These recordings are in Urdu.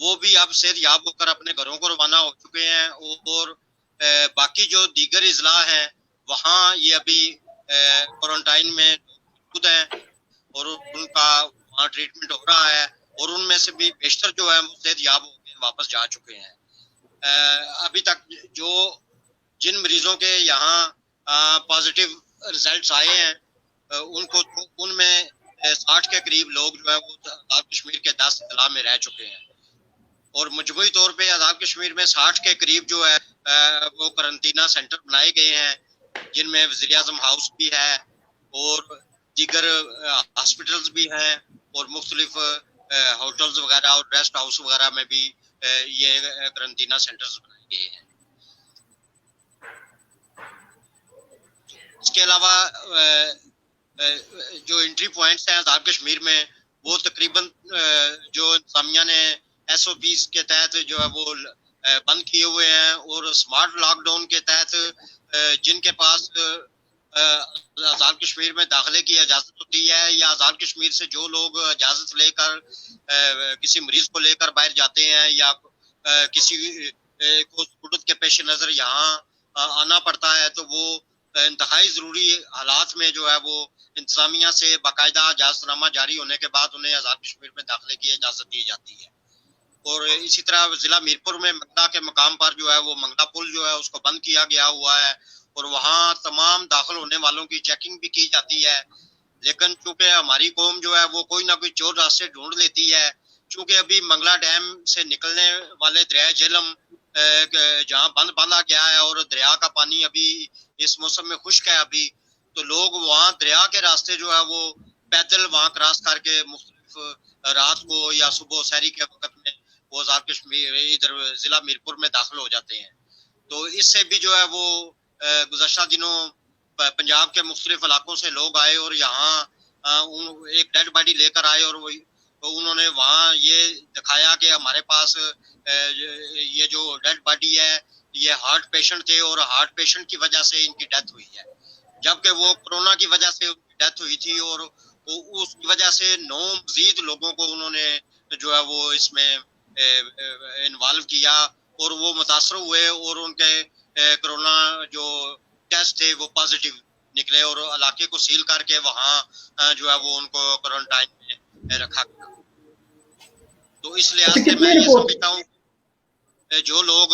وہ بھی اب صحت یاب ہو کر اپنے گھروں کو روانہ ہو چکے ہیں، اور باقی جو دیگر اضلاع ہیں وہاں یہ ابھی کوارنٹائن میں موجود ہیں اور ان کا وہاں ٹریٹمنٹ ہو رہا ہے، اور ان میں سے بھی بیشتر جو ہے وہ صحت یاب ہو کے واپس جا چکے ہیں۔ ابھی تک جو جن مریضوں کے یہاں پازیٹیو ریزلٹس آئے ہیں ان میں 60 کے قریب لوگ جو ہے وہ آزاد کشمیر کے 10 اضلاع میں رہ چکے ہیں، اور مجموعی طور پہ آزاد کشمیر میں 60 کے قریب جو ہے وہ قرنطینہ سینٹر بنائے گئے ہیں، جن میں وزیر اعظم ہاؤس بھی ہے اور دیگر ہاسپٹلز بھی ہیں، اور مختلف ہوٹلز وغیرہ اور ریسٹ ہاؤس وغیرہ میں بھی یہ قرنطینہ سینٹرز بنائے گئے ہیں۔ اس کے علاوہ جو انٹری پوائنٹس ہیں آزاد کشمیر میں وہ تقریباً جو انتظامیہ نے ایس او پیز کے تحت جو ہے وہ بند کیے ہوئے ہیں، اور اسمارٹ لاک ڈاؤن کے تحت جن کے پاس آزاد کشمیر میں داخلے کی اجازت ہوتی ہے، یا آزاد کشمیر سے جو لوگ اجازت لے کر کسی مریض کو لے کر باہر جاتے ہیں یا کسی کو ضرورت کے پیش نظر یہاں آنا پڑتا ہے، تو وہ انتہائی ضروری حالات میں جو ہے وہ انتظامیہ سے باقاعدہ اجازت نامہ جاری ہونے کے بعد انہیں آزاد کشمیر میں داخلے کی اجازت دی جاتی ہے۔ اور اسی طرح ضلع میرپور میں منگلا کے مقام پر جو ہے وہ منگلا پل جو ہے اس کو بند کیا گیا ہوا ہے، اور وہاں تمام داخل ہونے والوں کی چیکنگ بھی کی جاتی ہے، لیکن چونکہ ہماری قوم جو ہے وہ کوئی نہ کوئی چور راستے ڈھونڈ لیتی ہے، چونکہ ابھی منگلا ڈیم سے نکلنے والے دریائے جہلم جہاں بند باندھا گیا ہے اور دریا کا پانی ابھی اس موسم میں خشک ہے ابھی، تو لوگ وہاں دریا کے راستے جو ہے وہ پیدل وہاں کراس کر کے مختلف رات کو یا صبح سحری کے وقت میں وہ آزاد کشمیر ادھر ضلع میرپور میں داخل ہو جاتے ہیں۔ تو اس سے بھی جو ہے وہ گزشتہ دنوں پنجاب کے مختلف علاقوں سے لوگ آئے اور یہاں ایک ڈیڈ باڈی لے کر آئے، اور انہوں نے وہاں یہ دکھایا کہ ہمارے پاس یہ جو ڈیڈ باڈی ہے یہ ہارٹ پیشنٹ تھے، اور ہارٹ پیشنٹ کی وجہ سے ان کی ڈیتھ ہوئی ہے، جبکہ وہ کورونا کی وجہ سے ڈیتھ ہوئی تھی، اور اس کی وجہ سے 9 مزید لوگوں کو انہوں نے جو ہے وہ اس میں انوالو کیا، اور وہ متاثر ہوئے اور ان کے کرونا جو ٹیسٹ تھے وہ پازیٹیو نکلے، اور علاقے کو سیل کر کے وہاں جو ہے وہ ان کو کوارنٹائن میں رکھا گیا۔ تو اس لحاظ سے میں یہ سمجھتا ہوں جو لوگ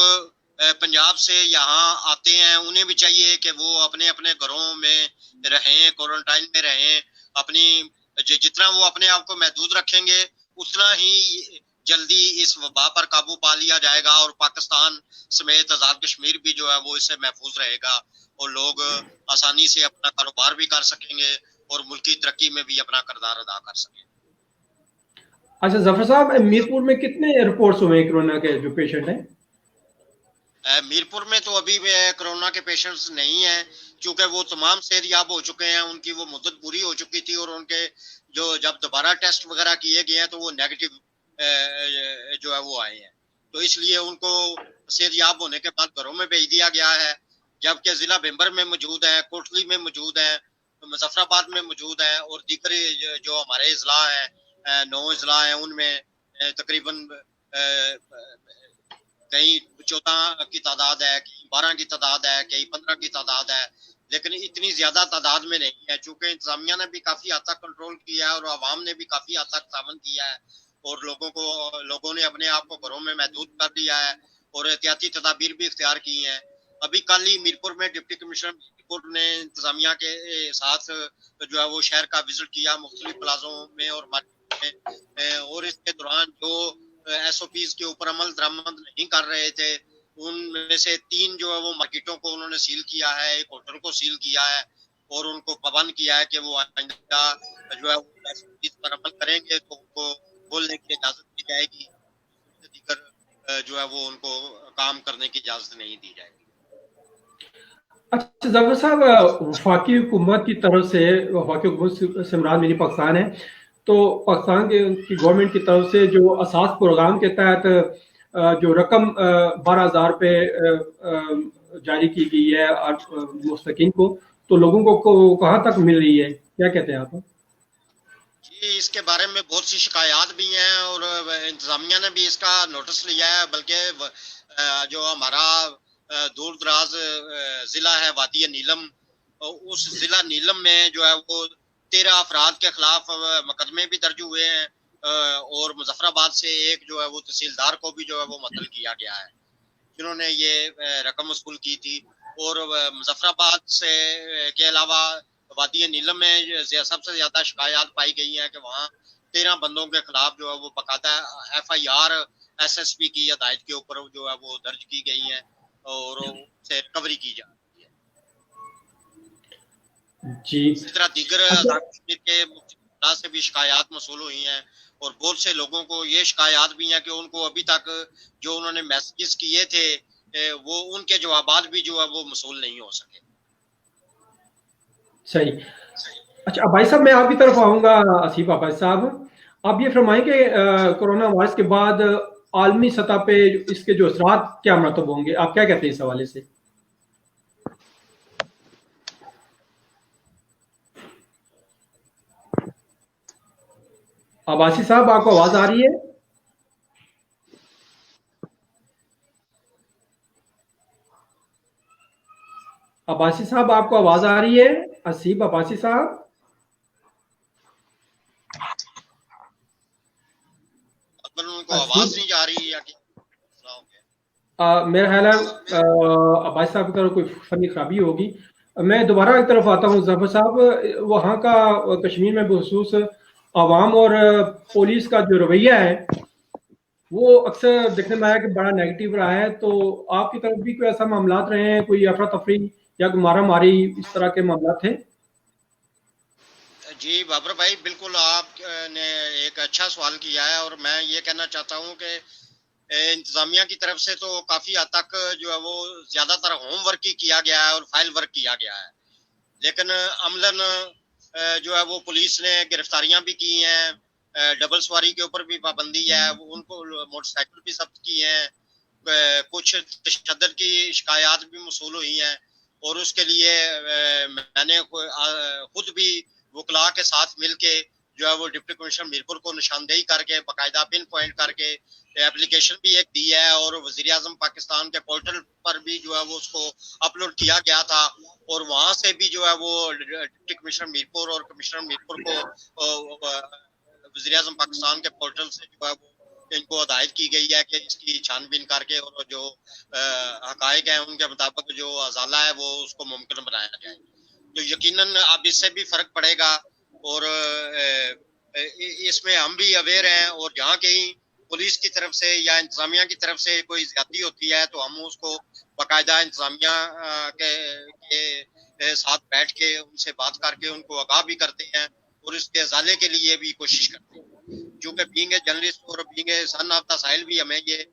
پنجاب سے یہاں آتے ہیں انہیں بھی چاہیے کہ وہ اپنے اپنے گھروں میں رہیں، کوارنٹائن میں رہیں، اپنی جتنا وہ اپنے آپ کو محدود رکھیں گے اتنا ہی جلدی اس وبا پر قابو پا لیا جائے گا، اور پاکستان سمیت آزاد کشمیر بھی جو ہے وہ اس سے محفوظ رہے گا، اور لوگ آسانی سے اپنا کاروبار بھی کر سکیں گے اور ملکی ترقی میں بھی اپنا کردار ادا کر سکیں گے۔ اچھا ظفر صاحب، میرپور میں کتنے رپورٹس ہوئے ہیں کورونا کے جو پیشنٹ ہیں؟ میرپور میں تو ابھی کرونا کے پیشنٹس نہیں ہیں، چونکہ وہ تمام صحت یاب ہو چکے ہیں، ان کی وہ مدت پوری ہو چکی تھی، اور ان کے جو جب دوبارہ ٹیسٹ وغیرہ کیے گئے ہیں تو وہ نیگیٹو جو ہے وہ آئے ہیں، تو اس لیے ان کو صحت یاب ہونے کے بعد گھروں میں بھیج دیا گیا ہے، جبکہ ضلع بھمبر میں موجود ہے، کوٹلی میں موجود ہے، مظفر آباد میں موجود ہے، اور دیگر جو ہمارے اضلاع ہیں 9 اضلاع ہیں ان میں تقریباً کہیں 14 کی تعداد ہے، کہیں 12 کی تعداد ہے، کہیں 15 کی تعداد ہے، لیکن اتنی زیادہ تعداد میں نہیں ہے، چونکہ انتظامیہ نے بھی کافی حد تک کنٹرول کیا ہے اور عوام نے بھی کافی حد تک تعاون کیا ہے، اور لوگوں نے اپنے آپ کو گھروں میں محدود کر دیا ہے اور احتیاطی تدابیر بھی اختیار کی ہیں۔ ابھی کل ہی میرپور میں ڈپٹی کمشنر میرپور نے انتظامیہ کے ساتھ جو ہے وہ شہر کا وزٹ کیا مختلف پلازوں میں اور مارکیٹ میں، اور اس کے دوران جو ایس او پیز کے اوپر عمل درآمد نہیں کر رہے تھے ان میں سے 3 جو ہے وہ مارکیٹوں کو انہوں نے سیل کیا ہے، ایک ہوٹل کو سیل کیا ہے، اور ان کو پابند کیا ہے کہ وہ آئندہ جو ہے وہ ایس او پیز پر عمل کریں گے تو ان کو کھولنے کی اجازت دی جائے گی، دیگر جو ہے وہ ان کو کام کرنے کی اجازت نہیں دی جائے گی۔ اچھا ظفر صاحب، وفاقی حکومت کی طرف سے، وفاقی حکومت سے مراد میری پاکستان ہے، تو پاکستان کی گورنمنٹ کی طرف سے جو اساس پروگرام کے تحت جو رقم 12,000 روپے جاری کی گئی ہے مستحقین کو، تو لوگوں کو کہاں تک مل رہی ہے، کیا کہتے ہیں آپ؟ جی اس کے بارے میں بہت سی شکایات بھی ہیں، اور انتظامیہ نے بھی اس کا نوٹس لیا ہے، بلکہ جو ہمارا دور دراز ضلع ہے وادی نیلم، اس ضلع نیلم میں جو ہے وہ 13 افراد کے خلاف مقدمے بھی درج ہوئے ہیں، اور مظفر آباد سے ایک جو ہے وہ تحصیلدار کو بھی جو ہے وہ معطل کیا گیا ہے جنہوں نے یہ رقم وصول کی تھی. اور مظفر آباد سے کے علاوہ وادی نیلم میں سب سے زیادہ شکایات پائی گئی ہیں کہ وہاں 13 بندوں کے خلاف جو ہے وہ باقاعدہ FIR SSP کی ہدایت کے اوپر جو ہے وہ درج کی گئی ہیں اور سے ریکوری کی جا رہی ہے. جی اسی طرح دیگر کشمیر کے مختلف سے بھی شکایات موصول ہوئی ہیں، اور بہت سے لوگوں کو یہ شکایات بھی ہیں کہ ان کو ابھی تک جو انہوں نے میسیجز کیے تھے وہ ان کے جوابات بھی جو ہے وہ موصول نہیں ہو سکے. صحیح. اچھا بھائی صاحب میں آپ کی طرف آؤں گا. آصف عباس صاحب آپ یہ فرمائیں کہ کورونا وائرس کے بعد عالمی سطح پہ اس کے جو اثرات کیا مرتب ہوں گے، آپ کیا کہتے ہیں اس حوالے سے؟ عباسی صاحب آپ کو آواز آ رہی ہے؟ عباسی صاحب آپ کو آواز آ رہی ہے؟ آصف عباسی صاحب ان کو آواز نہیں جا رہی یا میرا خیال ہے عباس صاحب کی طرف کوئی فنی خرابی ہوگی. میں دوبارہ ایک طرف آتا ہوں. ظفر صاحب وہاں کا کشمیر میں بخصوص عوام اور پولیس کا جو رویہ ہے وہ اکثر دیکھنے میں آیا کہ بڑا نیگیٹو رہا ہے. تو آپ کی طرف بھی کوئی ایسا معاملات رہے ہیں، کوئی افراتفری یا مارا ماری اس طرح کے معاملات تھے؟ جی بابر بھائی بالکل آپ نے ایک اچھا سوال کیا ہے، اور میں یہ کہنا چاہتا ہوں کہ انتظامیہ کی طرف سے تو کافی حد تک جو ہے وہ زیادہ تر ہوم ورک ہی کیا گیا ہے اور فائل ورک کیا گیا ہے، لیکن عملاً جو ہے وہ پولیس نے گرفتاریاں بھی کی ہیں، ڈبل سواری کے اوپر بھی پابندی ہے، ان کو موٹر سائیکل بھی ضبط کی ہیں، کچھ تشدد کی شکایات بھی موصول ہوئی ہیں، اور اس کے لیے میں نے خود بھی وکلاء کے ساتھ مل کے جو ہے وہ ڈپٹی کمشنر میرپور کو نشاندہی کر کے باقاعدہ پن پوائنٹ کر کے اپلیکیشن بھی ایک دی ہے، اور وزیر اعظم پاکستان کے پورٹل پر بھی جو ہے وہ اس کو اپلوڈ کیا گیا تھا، اور وہاں سے بھی جو ہے وہ ڈپٹی کمشنر میرپور اور کمشنر میرپور کو وزیر اعظم پاکستان کے پورٹل سے جو ہے وہ ان کو ہدایت کی گئی ہے کہ اس کی چھان بین کر کے اور جو حقائق ہیں ان کے مطابق جو ازالہ ہے وہ اس کو ممکن بنایا جائے. تو یقیناً اب اس سے بھی فرق پڑے گا، اور اس میں ہم بھی اویئر ہیں، اور جہاں کہیں پولیس کی طرف سے یا انتظامیہ کی طرف سے کوئی زیادتی ہوتی ہے تو ہم اس کو باقاعدہ انتظامیہ کے ساتھ بیٹھ کے ان سے بات کر کے ان کو آگاہ بھی کرتے ہیں، اور اس کے ازالے کے لیے بھی کوشش کرتے ہیں. چونکہ بینگ اے جرنلسٹ اور being a son of the soil بھی ہمیں یہ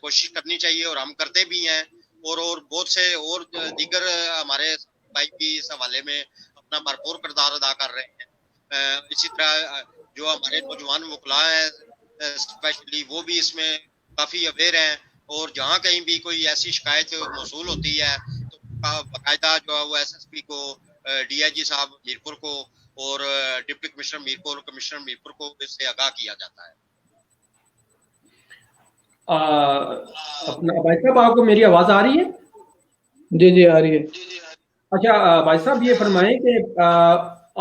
کوشش کرنی چاہیے، اور ہم کرتے بھی ہیں، اور بہت سے اور دیگر ہمارے بھائی بھی اس حوالے میں اپنا بھرپور کردار ادا کر رہے ہیں. اسی طرح جو ہمارے نوجوان وکلاء ہیں اسپیشلی وہ بھی اس میں کافی اویئر ہیں، اور جہاں کہیں بھی کوئی ایسی شکایت موصول ہوتی ہے تو باقاعدہ جو ہے وہ SSP کو، DIG صاحب میرپور کو اور ڈپٹی کمشنر میرپور اور کمشنر میرپور کو اس سے آگاہ کیا جاتا ہے. اپنا بھائی صاحب آپ کو میری آواز آ رہی ہے؟ جی جی آ رہی ہے. اچھا بھائی صاحب یہ فرمائیں کہ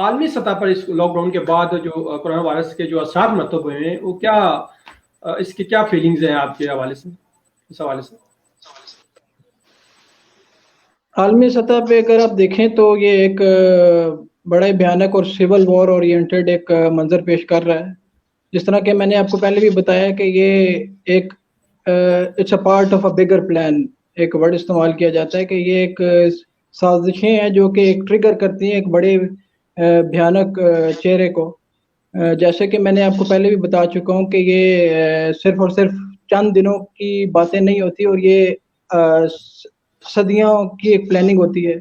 عالمی سطح پر اس لاک ڈاؤن کے بعد جو کورونا وائرس کے جو اثرات مرتب ہوئے ہیں وہ کیا، اس کی کیا فیلنگز ہیں آپ کے حوالے سے، اس حوالے سے؟ عالمی سطح پہ اگر آپ دیکھیں تو یہ ایک بڑا ہی بھیانک اور سول وار اورینٹڈ ایک منظر پیش کر رہا ہے. جس طرح کہ میں نے آپ کو پہلے بھی بتایا کہ یہ ایک it's a part of a bigger plan, ایک ورڈ استعمال کیا جاتا ہے کہ یہ ایک سازشیں ہیں جو کہ ایک ٹریگر کرتی ہیں ایک بڑے بھیانک چہرے کو. جیسے کہ میں نے آپ کو پہلے بھی بتا چکا ہوں کہ یہ صرف اور صرف چند دنوں کی باتیں نہیں ہوتی، اور یہ صدیوں کی ایک پلاننگ ہوتی ہے.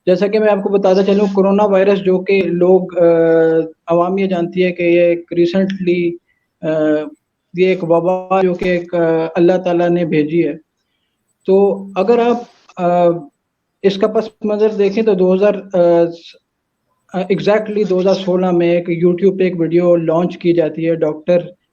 جیسا کہ میں آپ کو بتاتا چلوں، کورونا وائرس جو کہ لوگ عوام یہ جانتی ہے کہ یہ ایک ریسنٹلی یہ ایک وبا جو کہ ایک اللہ تعالیٰ نے بھیجی ہے. تو اگر آپ اس کا پس منظر دیکھیں تو 2016 میں ایک یوٹیوب پہ ایک ویڈیو لانچ کی جاتی ہے ڈاکٹر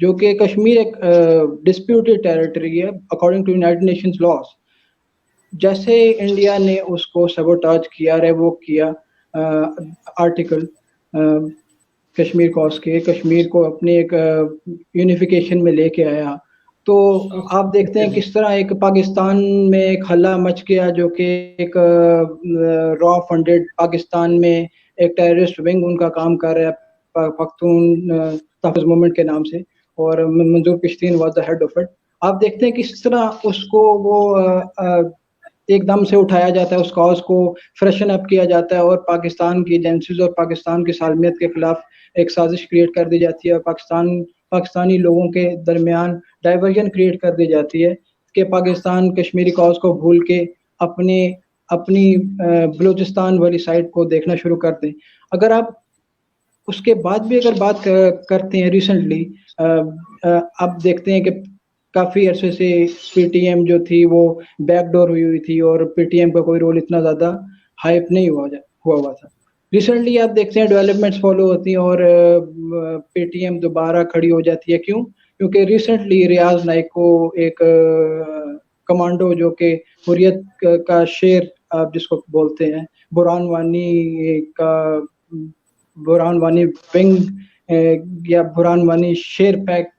جو کہ کشمیر ایک ڈسپیوٹیڈ ٹیریٹری ہے اکارڈنگ ٹو یونائٹڈ نیشنز لاس. جیسے انڈیا نے اس کو سبوٹاج کیا، ریووک کیا آرٹیکل کشمیر کاز کے، کشمیر کو اپنے ایک یونیفیکیشن میں لے کے آیا، تو آپ دیکھتے ہیں کس طرح ایک پاکستان میں ایک ہلہ مچ گیا، جو کہ ایک را فنڈڈ پاکستان میں ایک ٹیررسٹ ونگ ان کا کام کر رہا ہے پختون تحفظ موومنٹ کے نام سے، اور Manzoor Pashteen was the head of it. آپ دیکھتے ہیں کس طرح اس کو وہ ایک دم سے اٹھایا جاتا ہے، اس کاز کو فریشن اپ کیا جاتا ہے، اور پاکستان کی ایجنسیز اور پاکستان کی سالمیت کے خلاف ایک سازش کریٹ کر دی جاتی ہے، اور پاکستانی لوگوں کے درمیان ڈائیورژن کریٹ کر دی جاتی ہے کہ پاکستان کشمیری کاز کو بھول کے اپنی بلوچستان والی سائڈ کو دیکھنا شروع کر دیں. اگر آپ اس کے بعد بھی اگر بات کرتے ہیں ریسنٹلی، آپ دیکھتے ہیں کہ کافی عرصے سے پی ٹی ایم جو تھی وہ بیک ڈور ہوئی تھی، اور پی ٹی ایم کا کوئی رول اتنا زیادہ ہائپ نہیں ہوا تھا. ریسنٹلی آپ دیکھتے ہیں ڈیولپمنٹس فالو ہوتی ہیں اور پی ٹی ایم دوبارہ کھڑی ہو جاتی ہے. کیوں؟ کیونکہ ریسنٹلی ریاض نائک کو ایک کمانڈو جو کہ حریت کا شیر آپ جس کو بولتے ہیں، برہان وانی ونگ یا برہان وانی شیر پیک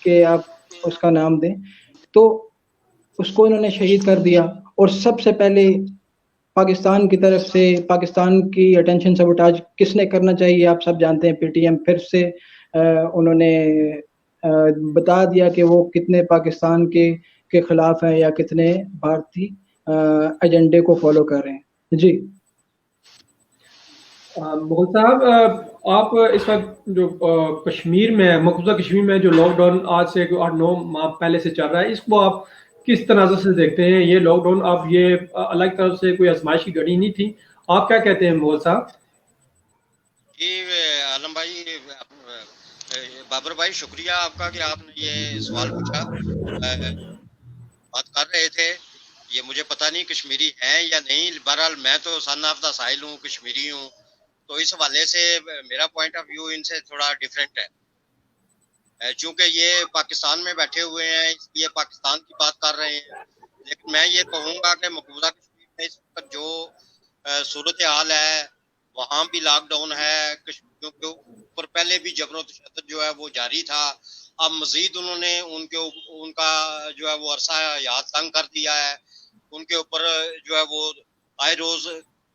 کہ آپ اس کا نام دیں، تو اس کو انہوں نے شہید کر دیا. اور سب سے پہلے پاکستان کی طرف سے پاکستان کی اٹینشن سبوٹاج کس نے کرنا چاہیے؟ آپ سب جانتے ہیں پی ٹی ایم پھر سے انہوں نے بتا دیا کہ وہ کتنے پاکستان کے خلاف ہیں یا کتنے بھارتی ایجنڈے کو فالو کر رہے ہیں. جی مغل صاحب، آپ اس وقت جو کشمیر میں مقبوضہ کشمیر میں جو لاک ڈاؤن آج سے 8-9 ماہ پہلے سے چل رہا ہے، اس کو آپ کس تناظر سے دیکھتے ہیں؟ یہ لاک ڈاؤن آپ یہ الگ طرف سے کوئی آزمائش کی گھڑی نہیں تھی، آپ کیا کہتے ہیں مغل صاحب؟ جی عالم بھائی، بابر بھائی، شکریہ آپ کا کہ آپ نے یہ سوال پوچھا. بات کر رہے تھے، یہ مجھے پتہ نہیں کشمیری ہیں یا نہیں، بہرحال میں تو سن آف دا ساحل ہوں، کشمیری ہوں، تو اس حوالے سے میرا پوائنٹ آف ویو ان سے تھوڑا ڈیفرنٹ ہے. چونکہ یہ پاکستان میں بیٹھے ہوئے ہیں، اس لیے پاکستان کی بات کر رہے ہیں. لیکن میں یہ کہوں گا کہ مقبوضہ کشمیر میں اس وقت جو صورتحال ہے، وہاں بھی لاک ڈاؤن ہے. کشمیریوں کے اوپر پہلے بھی جبر و تشدد جو ہے وہ جاری تھا، اب مزید انہوں نے ان کا جو ہے وہ عرصہ حیات تنگ کر دیا ہے. ان کے اوپر جو ہے وہ آئے روز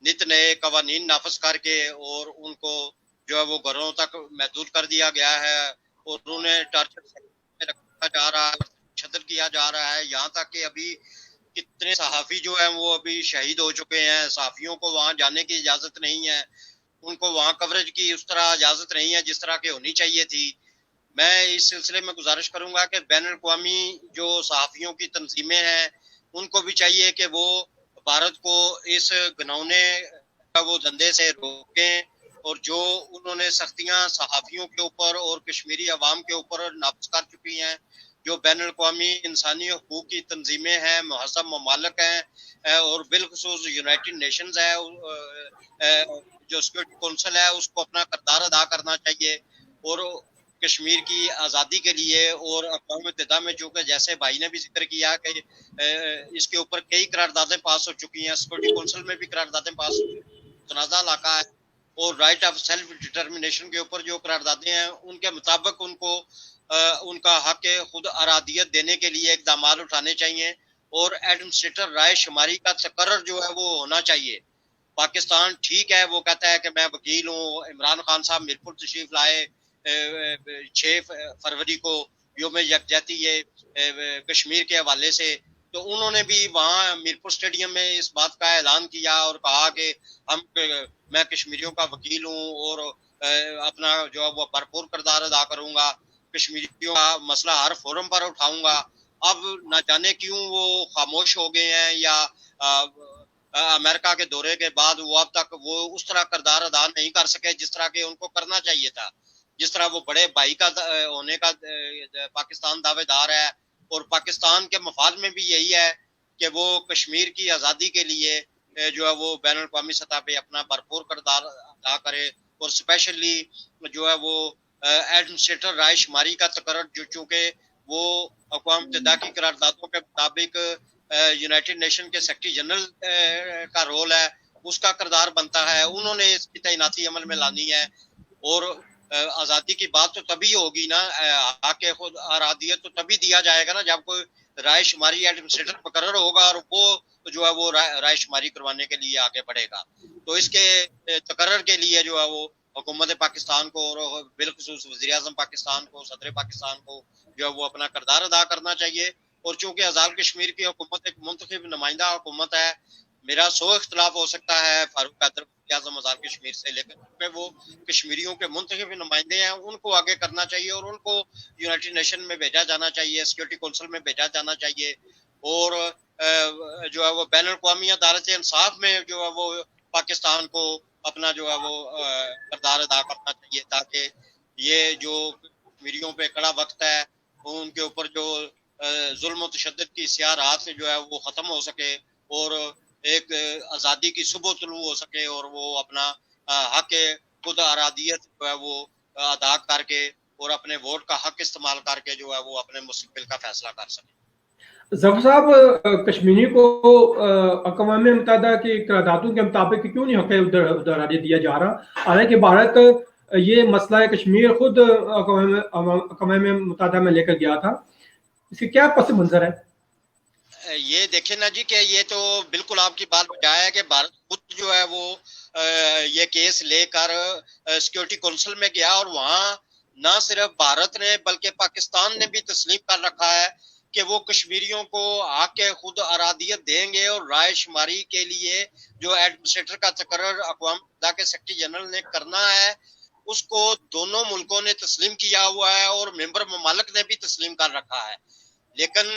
نت نئے قوانین نافذ کر کے اور ان کو جو ہے وہ گھروں تک محدود کر دیا گیا ہے، اور انہیں ٹارچر میں رکھا جا رہا ہے، تشدد کیا جا رہا ہے. یہاں تک کہ ابھی کتنے صحافی جو ہیں وہ ابھی شہید ہو چکے ہیں. صحافیوں کو وہاں جانے کی اجازت نہیں ہے، ان کو وہاں کوریج کی اس طرح اجازت نہیں ہے جس طرح کی ہونی چاہیے تھی. میں اس سلسلے میں گزارش کروں گا کہ بین الاقوامی جو صحافیوں کی تنظیمیں ہیں، ان کو بھی چاہیے کہ وہ بھارت کو اس گھنونے وہ دھندے سے روکیں، اور جو انہوں نے سختیاں صحافیوں کے اوپر اور کشمیری عوام کے اوپر نافذ کر چکی ہیں، جو بین الاقوامی انسانی حقوق کی تنظیمیں ہیں، مہذب ممالک ہیں، اور بالخصوص یونائٹڈ نیشنز ہے، جو سیکورٹی کونسل ہے، اس کو اپنا کردار ادا کرنا چاہیے. اور کشمیر کی آزادی کے لیے اور اقوام متحدہ میں، چونکہ جیسے بھائی نے بھی ذکر کیا کہ اس کے اوپر کئی قراردادیں پاس ہو چکی ہیں، سیکورٹی کونسل میں بھی قراردادیں پاس ہو چکی ہیں، تنازع علاقہ ہے، اور رائٹ آف سیلف ڈٹرمنیشن کے اوپر جو قراردادیں ہیں، ان کے مطابق ان کو ان کا حق خود ارادیت دینے کے لیے اقدامات اٹھانے چاہیے، اور ایڈمنسٹریٹر رائے شماری کا تقرر جو ہے وہ ہونا چاہیے. پاکستان ٹھیک ہے، وہ کہتا ہے کہ میں وکیل ہوں. عمران خان صاحب میرپور تشریف لائے 6 فروری کو یوم یکجہتی کشمیر کے حوالے سے، تو انہوں نے بھی وہاں میرپور اسٹیڈیم میں اس بات کا اعلان کیا اور کہا کہ میں کشمیریوں کا وکیل ہوں اور اپنا جو ہے وہ بھرپور کردار ادا کروں گا، کشمیریوں کا مسئلہ ہر فورم پر اٹھاؤں گا. اب نہ جانے کیوں وہ خاموش ہو گئے ہیں، یا امریکہ کے دورے کے بعد وہ اب تک وہ اس طرح کردار ادا نہیں کر سکے جس طرح کہ ان کو کرنا چاہیے تھا، جس طرح وہ بڑے بھائی کا ہونے کا پاکستان دعوے دار ہے. اور پاکستان کے مفاد میں بھی یہی ہے کہ وہ کشمیر کی آزادی کے لیے جو ہے وہ بین الاقوامی سطح پہ اپنا بھرپور کردار ادا کرے، اور اسپیشلی جو ہے وہ ایڈمنسٹریٹر رائے شماری کا تقرر جو چونکہ وہ اقوام متحدہ کی قراردادوں کے مطابق یونائٹڈ نیشن کے سیکرٹری جنرل کا رول ہے، اس کا کردار بنتا ہے، انہوں نے اس کی تعیناتی عمل میں لانی ہے. اور آزادی کی بات تو تبھی ہوگی نا، حق خود ارادیت تو تبھی دیا جائے گا نا جب کوئی رائے شماری ایڈمنسٹریٹر مقرر ہوگا اور وہ جو ہے وہ رائے شماری کروانے کے لیے آگے بڑھے گا. تو اس کے تقرر کے لیے جو ہے وہ حکومت پاکستان کو اور بالخصوص وزیر اعظم پاکستان کو، صدر پاکستان کو جو ہے وہ اپنا کردار ادا کرنا چاہیے. اور چونکہ آزاد کشمیر کی حکومت ایک منتخب نمائندہ حکومت ہے، میرا سو اختلاف ہو سکتا ہے فاروق حیدر وزیر اعظم آزاد کشمیر سے، لیکن چونکہ وہ کشمیریوں کے منتخب نمائندے ہیں، ان کو آگے کرنا چاہیے اور ان کو یونائٹڈ نیشن میں بھیجا جانا چاہیے، سیکورٹی کونسل میں بھیجا جانا چاہیے. اور جو ہے وہ بین الاقوامی عدالت انصاف میں جو ہے وہ پاکستان کو اپنا جو ہے وہ کردار ادا کرنا چاہیے، تاکہ یہ جو کشمیریوں پہ کڑا وقت ہے ان کے اوپر جو ظلم و تشدد کی سیاہ رات جو ہے وہ ختم ہو سکے اور ایک آزادی کی صبح طلوع ہو سکے اور وہ اپنا حق خود ارادیت جو ہے وہ ادا کر کے اور اپنے ووٹ کا حق استعمال کر کے جو ہے وہ اپنے مستقبل کا فیصلہ کر سکے. ظفر صاحب، کشمیری کو اقوام متحدہ کی قراردادوں کے مطابق کیوں نہیں حق ارادی دیا جا رہا؟ حالانکہ بھارت یہ مسئلہ کشمیر خود اقوام متحدہ میں لے کر گیا تھا، اس کے کیا پس منظر ہے؟ یہ دیکھیں نا جی کہ یہ تو بالکل آپ کی بات بجائے ہے کہ بھارت خود جو ہے وہ یہ کیس لے کر سیکورٹی کونسل میں گیا اور وہاں نہ صرف بھارت نے بلکہ پاکستان نے بھی تسلیم کر رکھا ہے کہ وہ کشمیریوں کو حق خود ارادیت دیں گے اور رائے شماری کے لیے جو ایڈمنسٹریٹر کا تقرر اقوام متحدہ کے سیکرٹری جنرل نے کرنا ہے اس کو دونوں ملکوں نے تسلیم کیا ہوا ہے اور ممبر ممالک نے بھی تسلیم کر رکھا ہے. لیکن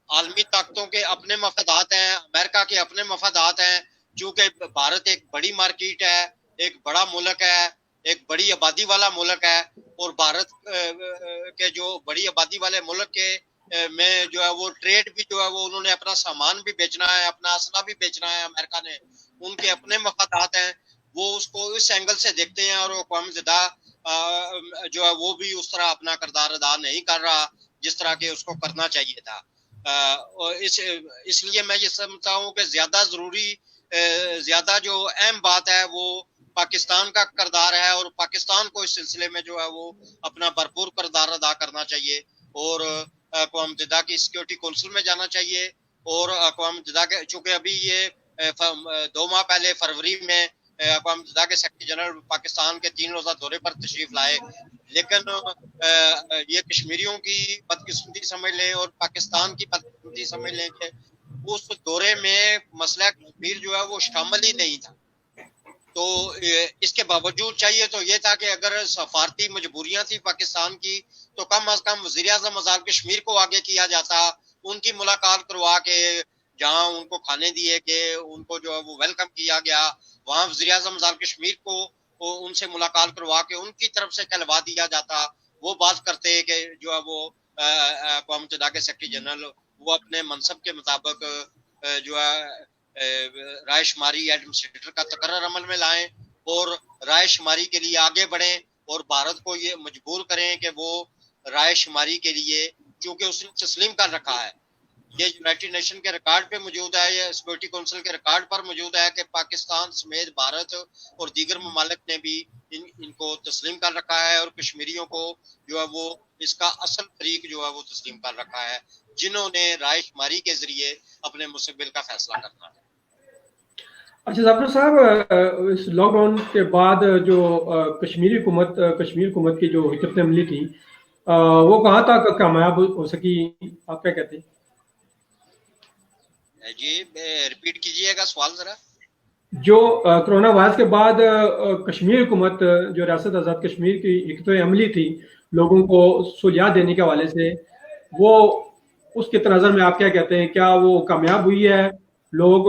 عالمی طاقتوں کے اپنے مفادات ہیں، امریکہ کے اپنے مفادات ہیں، چونکہ بھارت ایک بڑی مارکیٹ ہے، ایک بڑا ملک ہے، ایک بڑی آبادی والا ملک ہے اور بھارت کے جو بڑی آبادی والے ملک کے میں جو ہے وہ ٹریڈ بھی جو ہے وہ انہوں نے اپنا سامان بھی بیچنا ہے، اپنا اسلحہ بھی بیچنا ہے، امریکہ نے ان کے اپنے مفادات ہیں، وہ اس کو اس اینگل سے دیکھتے ہیں اور اقوام متحدہ جو ہے وہ بھی اس طرح اپنا کردار ادا نہیں کر رہا جس طرح کہ اس کو کرنا چاہیے تھا. اس لیے میں یہ سمجھتا ہوں کہ زیادہ ضروری، زیادہ جو اہم بات ہے وہ پاکستان کا کردار ہے اور پاکستان کو اس سلسلے میں جو ہے وہ اپنا بھرپور کردار ادا کرنا چاہیے اور اقوام متحدہ کی سیکورٹی کونسل میں جانا چاہیے. اور اقوام متحدہ کے چونکہ ابھی یہ 2 ماہ پہلے فروری میں اقوام متحدہ کے سیکرٹری جنرل پاکستان کے 3 روزہ دورے پر تشریف لائے، لیکن یہ کشمیریوں کی بدقسمتی سمجھ لیں اور پاکستان کی بدقسمتی سمجھ لیں کہ اس دورے میں مسئلہ کشمیر جو ہے وہ شامل ہی نہیں تھا. تو اس کے باوجود چاہیے تو یہ تھا کہ اگر سفارتی مجبوریاں تھی پاکستان کی تو کم از کم وزیر اعظم آزاد کشمیر کو آگے کیا جاتا، ان کی ملاقات کروا کے جہاں ان کو کھانے دیے کہ ان کو جو ہے وہ ویلکم کیا گیا، وہاں وزیر اعظم آزاد کشمیر کو ان سے ملاقات کروا کے ان کی طرف سے کہلوا دیا جاتا، وہ بات کرتے کہ جو ہے وہ اقوام متحدہ کے سیکرٹری جنرل وہ اپنے منصب کے مطابق جو ہے رائے شماری ایڈمنسٹریٹر کا تقرر عمل میں لائیں اور رائے شماری کے لیے آگے بڑھیں اور بھارت کو یہ مجبور کریں کہ وہ رائے شماری کے لیے، چونکہ اس نے تسلیم کر رکھا ہے، یہ یونائٹڈ نیشن کے ریکارڈ پہ موجود ہے، یہ سیکورٹی کونسل کے ریکارڈ پر موجود ہے کہ پاکستان سمیت بھارت اور دیگر ممالک نے بھی ان کو تسلیم کر رکھا ہے اور کشمیریوں کو جو ہے وہ اس کا اصل طریق جو ہے وہ تسلیم کر رکھا ہے، جنہوں نے رائے شماری کے ذریعے اپنے مستقبل کا فیصلہ کرنا ہے. اچھا ظفر صاحب، اس لاک ڈاؤن کے بعد جو کشمیر حکومت کی جو حکمت عملی تھی وہ کہاں تک کامیاب ہو سکی، آپ کیا کہتے ہیں؟ جی ریپیٹ کیجئے گا سوال ذرا. جو کرونا وائرس کے بعد کشمیر حکومت جو ریاست آزاد کشمیر کی حکمت عملی تھی لوگوں کو سہولیات دینے کے حوالے سے، وہ اس کے تناظر میں آپ کیا کہتے ہیں؟ کیا وہ کامیاب ہوئی ہے؟ لوگ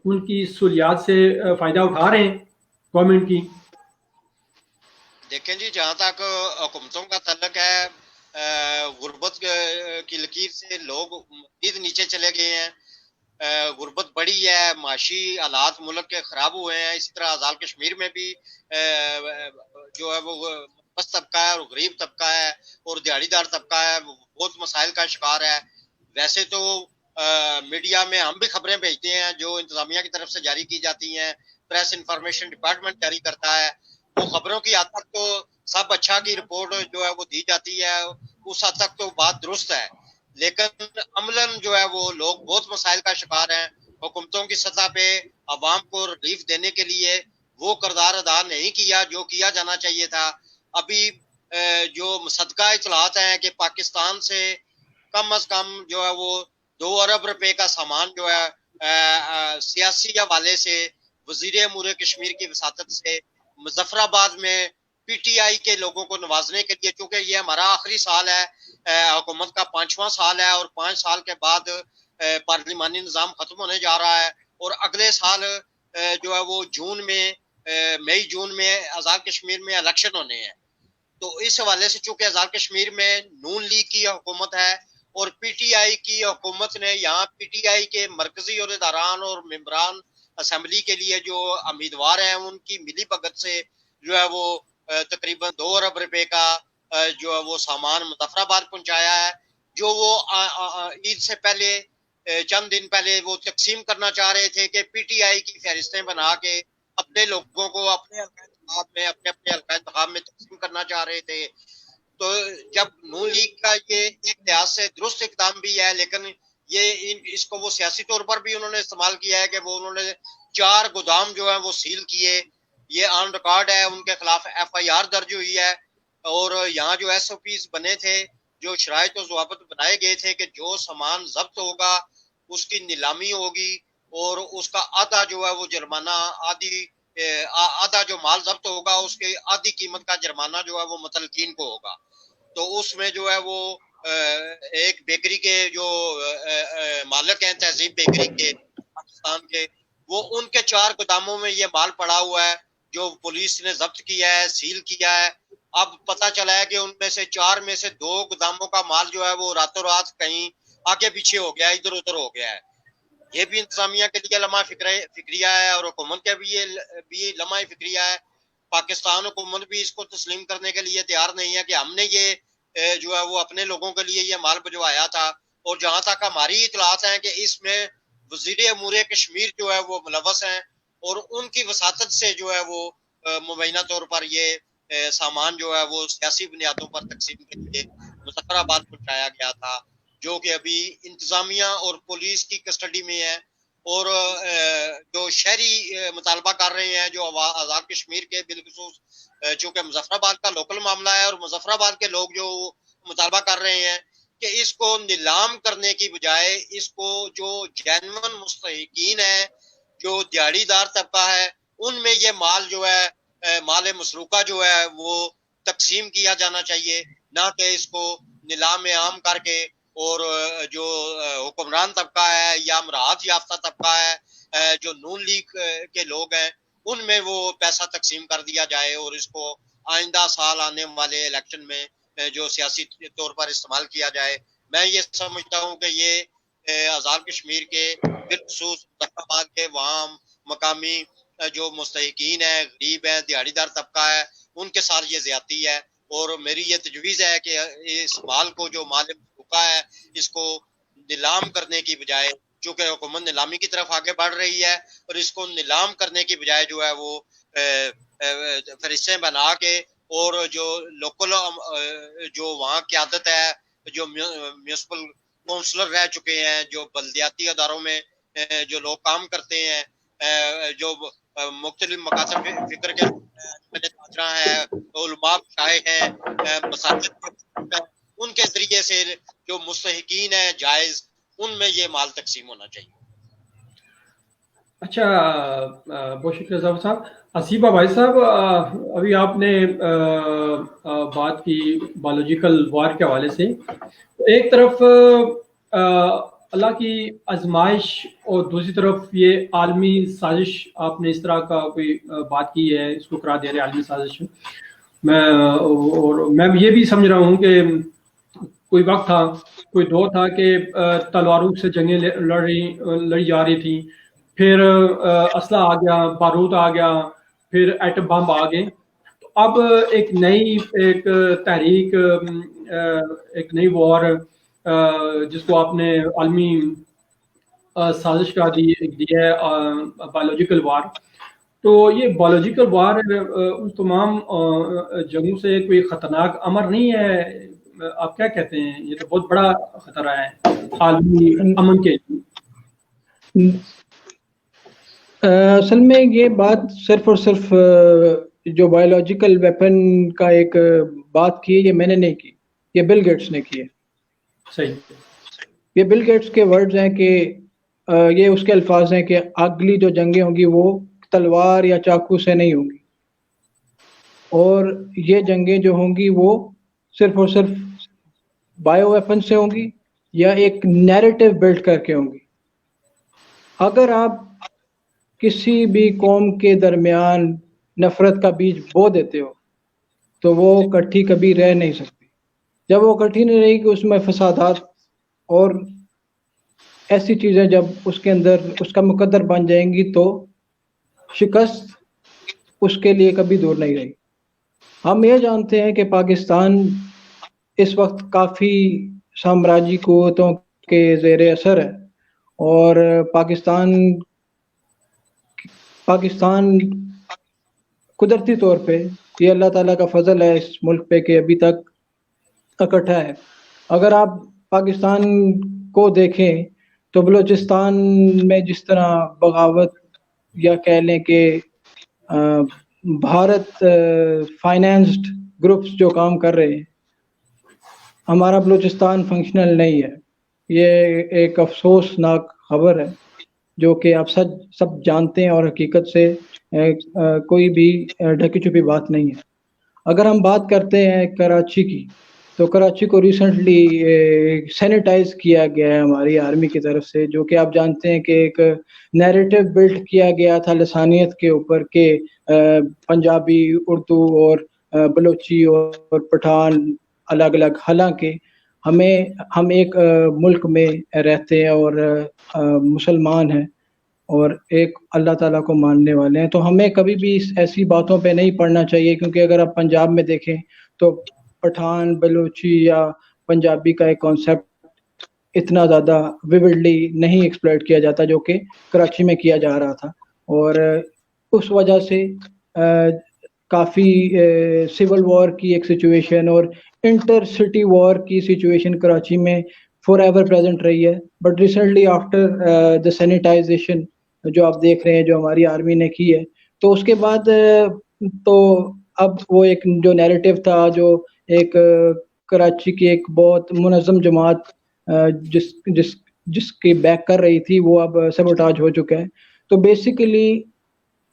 ان کی سہولیات سے فائدہ اٹھا رہے ہیں گورنمنٹ کی؟ دیکھیں جی، جہاں تک حکومتوں کا تعلق ہے، غربت کی لکیر سے لوگ مزید نیچے چلے گئے ہیں، غربت بڑی ہے، معاشی حالات ملک کے خراب ہوئے ہیں. اسی طرح آزاد کشمیر میں بھی جو ہے وہ پست طبقہ ہے اور غریب طبقہ ہے اور دیہڑی دار طبقہ ہے بہت مسائل کا شکار ہے. ویسے تو میڈیا میں ہم بھی خبریں بھیجتے ہیں جو انتظامیہ کی طرف سے جاری کی جاتی ہیں, پریس انفارمیشن ڈپارٹمنٹ جاری کرتا ہے, وہ خبروں کی حد تک تو سب اچھا کی رپورٹ جو ہے وہ دی جاتی ہے, اس حد تک تو بات درست ہے, لیکن عملاً جو ہے وہ لوگ بہت مسائل کا شکار ہیں. حکومتوں کی سطح پہ عوام کو ریلیف دینے کے لیے وہ کردار ادا نہیں کیا جو کیا جانا چاہیے تھا. ابھی جو مصدقہ اطلاعات ہیں کہ پاکستان سے کم از کم جو ہے وہ 2 ارب روپے کا سامان جو ہے سیاسی حوالے سے وزیر امور کشمیر کی وساطت سے مظفر آباد میں پی ٹی آئی کے لوگوں کو نوازنے کے لیے, چونکہ یہ ہمارا آخری سال ہے, حکومت کا 5واں سال ہے اور 5 سال کے بعد پارلیمانی نظام ختم ہونے جا رہا ہے اور اگلے سال جو ہے وہ مئی جون میں آزاد کشمیر میں الیکشن ہونے ہیں. تو اس حوالے سے چونکہ آزاد کشمیر میں نون لیگ کی حکومت ہے اور پی ٹی آئی کی حکومت نے یہاں پی ٹی آئی کے مرکزی عہدیداران اور ممبران اسمبلی کے لیے جو امیدوار ہیں ان کی ملی بھگت سے جو ہے وہ تقریباً 2 ارب روپے کا جو ہے وہ سامان مظفر آباد پہنچایا ہے, جو وہ عید سے پہلے چند دن پہلے وہ تقسیم کرنا چاہ رہے تھے کہ پی ٹی آئی کی فہرستیں بنا کے اپنے لوگوں کو اپنے حلقہ انتخاب میں تقسیم کرنا چاہ رہے تھے. تو جب نون لیگ کا یہ ایک لحاظ سے درست اقدام بھی ہے, لیکن یہ اس کو وہ سیاسی طور پر بھی انہوں نے استعمال کیا ہے کہ وہ انہوں نے 4 گودام جو ہیں وہ سیل کیے, یہ آن ریکارڈ ہے, ان کے خلاف ایف آئی آر درج ہوئی ہے, اور یہاں جو ایس او پیز بنے تھے, جو شرائط و ضوابط بنائے گئے تھے کہ جو سامان ضبط ہوگا اس کی نیلامی ہوگی اور اس کا آدھا جو ہے وہ جرمانہ آدھا جو مال ضبط ہوگا اس کی آدھی قیمت کا جرمانہ جو ہے وہ متعلقین کو ہوگا. تو اس میں جو ہے وہ ایک بیکری کے جو مالک ہیں تہذیب بیکری کے پاکستان کے, وہ ان کے 4 گوداموں میں یہ مال پڑا ہوا ہے جو پولیس نے ضبط کیا ہے, سیل کیا ہے. اب پتہ چلا ہے کہ ان میں سے 4 میں سے 2 گوداموں کا مال جو ہے وہ راتوں رات کہیں آگے پیچھے ہو گیا ہے, ادھر ادھر ہو گیا ہے. یہ بھی انتظامیہ کے لیے لمحہ فکریہ ہے اور حکومت کے بھی لمحہ فکریہ ہے. پاکستان حکومت بھی اس کو تسلیم کرنے کے لیے تیار نہیں ہے کہ ہم نے یہ جو ہے وہ اپنے لوگوں کے لیے یہ مال بھجوایا تھا, اور جہاں تک ہماری اطلاعات ہیں کہ اس میں وزیر امور کشمیر جو ہے وہ ملوث ہیں اور ان کی وساطت سے جو ہے وہ مبینہ طور پر یہ سامان جو ہے وہ سیاسی بنیادوں پر تقسیم کے لیے مظفر آباد پہنچایا گیا تھا, جو کہ ابھی انتظامیہ اور پولیس کی کسٹڈی میں ہے. اور جو شہری مطالبہ کر رہے ہیں جو آزاد کشمیر کے بالخصوص چونکہ مظفر آباد کا لوکل معاملہ ہے, اور مظفر آباد کے لوگ جو مطالبہ کر رہے ہیں کہ اس کو نیلام کرنے کی بجائے اس کو جو جینون مستحقین ہیں, جو دیہڑی دار طبقہ ہے, ان میں یہ مال جو ہے مال مسروقہ جو ہے وہ تقسیم کیا جانا چاہیے, نہ کہ اس کو نیلام عام کر کے اور جو حکمران طبقہ ہے یا مراعات یافتہ طبقہ ہے جو نون لیگ کے لوگ ہیں ان میں وہ پیسہ تقسیم کر دیا جائے اور اس کو آئندہ سال آنے والے الیکشن میں جو سیاسی طور پر استعمال کیا جائے. میں یہ سمجھتا ہوں کہ یہ آزاد کشمیر کے بالخصوص مظفر آباد کے وہاں مقامی جو مستحقین ہیں, غریب ہیں, دیہڑی دار طبقہ ہے, ان کے ساتھ یہ زیادتی ہے. اور میری یہ تجویز ہے کہ اس مال کو جو مال مسروقہ ہے اس کو نیلام کرنے کی بجائے, چونکہ حکومت نیلامی کی طرف آگے بڑھ رہی ہے, اور اس کو نیلام کرنے کی بجائے جو ہے وہ فہرستیں بنا کے اور جو لوکل جو وہاں قیادت ہے, جو میونسپل کونسلر رہ چکے ہیں, جو بلدیاتی اداروں میں جو لوگ کام کرتے ہیں, جو مختلف مکاتب فکر کے ہیں, علماء شائع ہیں, مساجد ان کے ذریعے سے جو مستحقین ہیں جائز ان میں یہ مال تقسیم ہونا چاہیے. اچھا, بہت شکریہ ظفر صاحب. حسیبہ بھائی صاحب, ابھی آپ نے بات کی بایولوجیکل وار کے حوالے سے. ایک طرف اللہ کی آزمائش اور دوسری طرف یہ عالمی سازش, آپ نے اس طرح کا کوئی بات کی ہے, اس کو قرار دے رہے عالمی سازش. میں یہ بھی سمجھ رہا ہوں کہ کوئی وقت تھا, کوئی دور تھا کہ تلواروں سے جنگیں لڑی جا رہی تھیں, پھر اسلحہ آ گیا, بارود آ گیا, پھر ایٹم بم آ گئے. تو اب ایک تحریک، ایک نئی وار جس کو آپ نے عالمی سازش کا دی ہے، بایولوجیکل وار. تو یہ بایولوجیکل وار ان تمام جنگوں سے کوئی خطرناک امر نہیں ہے؟ آپ کیا کہتے ہیں؟ یہ تو بہت بڑا خطرہ ہے عالمی امن کے لیے. اصل میں یہ بات صرف اور صرف جو بایولوجیکل ویپن کا ایک بات کی ہے، یہ میں نے نہیں کی، یہ بل گیٹس نے کی ہے. صحیح. یہ بل گیٹس کے ورڈز ہیں کہ یہ اس کے الفاظ ہیں کہ اگلی جو جنگیں ہوں گی وہ تلوار یا چاقو سے نہیں ہوں گی، اور یہ جنگیں جو ہوں گی وہ صرف اور صرف بایو ویپن سے ہوں گی یا ایک نیریٹو بلڈ کر کے ہوں گی. اگر آپ کسی بھی قوم کے درمیان نفرت کا بیج بو دیتے ہو تو وہ کٹھی کبھی رہ نہیں سکتی. جب وہ کٹھی نہیں رہے گی، اس میں فسادات اور ایسی چیزیں جب اس کے اندر اس کا مقدر بن جائیں گی تو شکست اس کے لیے کبھی دور نہیں رہی. ہم یہ جانتے ہیں کہ پاکستان اس وقت کافی سامراجی قوتوں کے زیر اثر ہے، اور پاکستان قدرتی طور پہ، یہ اللہ تعالیٰ کا فضل ہے اس ملک پہ کہ ابھی تک اکٹھا ہے. اگر آپ پاکستان کو دیکھیں تو بلوچستان میں جس طرح بغاوت یا کہہ لیں کہ بھارت فائنینسڈ گروپس جو کام کر رہے ہیں، ہمارا بلوچستان فنکشنل نہیں ہے. یہ ایک افسوسناک خبر ہے جو کہ آپ سب جانتے ہیں، اور حقیقت سے کوئی بھی ڈھکی چھپی بات نہیں ہے. اگر ہم بات کرتے ہیں کراچی کی، تو کراچی کو ریسنٹلی سینیٹائز کیا گیا ہے ہماری آرمی کی طرف سے، جو کہ آپ جانتے ہیں کہ ایک نیریٹو بلڈ کیا گیا تھا لسانیت کے اوپر کہ پنجابی، اردو اور بلوچی اور پٹھان الگ الگ، حالانکہ ہم ایک ملک میں رہتے ہیں اور مسلمان ہیں اور ایک اللہ تعالیٰ کو ماننے والے ہیں. تو ہمیں کبھی بھی ایسی باتوں پہ نہیں پڑنا چاہیے، کیونکہ اگر آپ پنجاب میں دیکھیں تو پٹھان، بلوچی یا پنجابی کا ایک کانسیپٹ اتنا زیادہ ویوڈلی نہیں ایکسپلائٹ کیا جاتا جو کہ کراچی میں کیا جا رہا تھا. اور اس وجہ سے کافی سول وار کی ایک سچویشن اور انٹر سٹی وار کی سچویشن کراچی میں فور ایور پریزنٹ رہی ہے. But recently after the sanitisation جو آپ دیکھ رہے ہیں جو ہماری آرمی نے کی ہے، تو اس کے بعد تو اب وہ ایک جو نیریٹو تھا، جو ایک کراچی کی ایک بہت منظم جماعت جس کی بیک کر رہی تھی، وہ اب سیبوٹاج ہو چکا ہے. تو بیسیکلی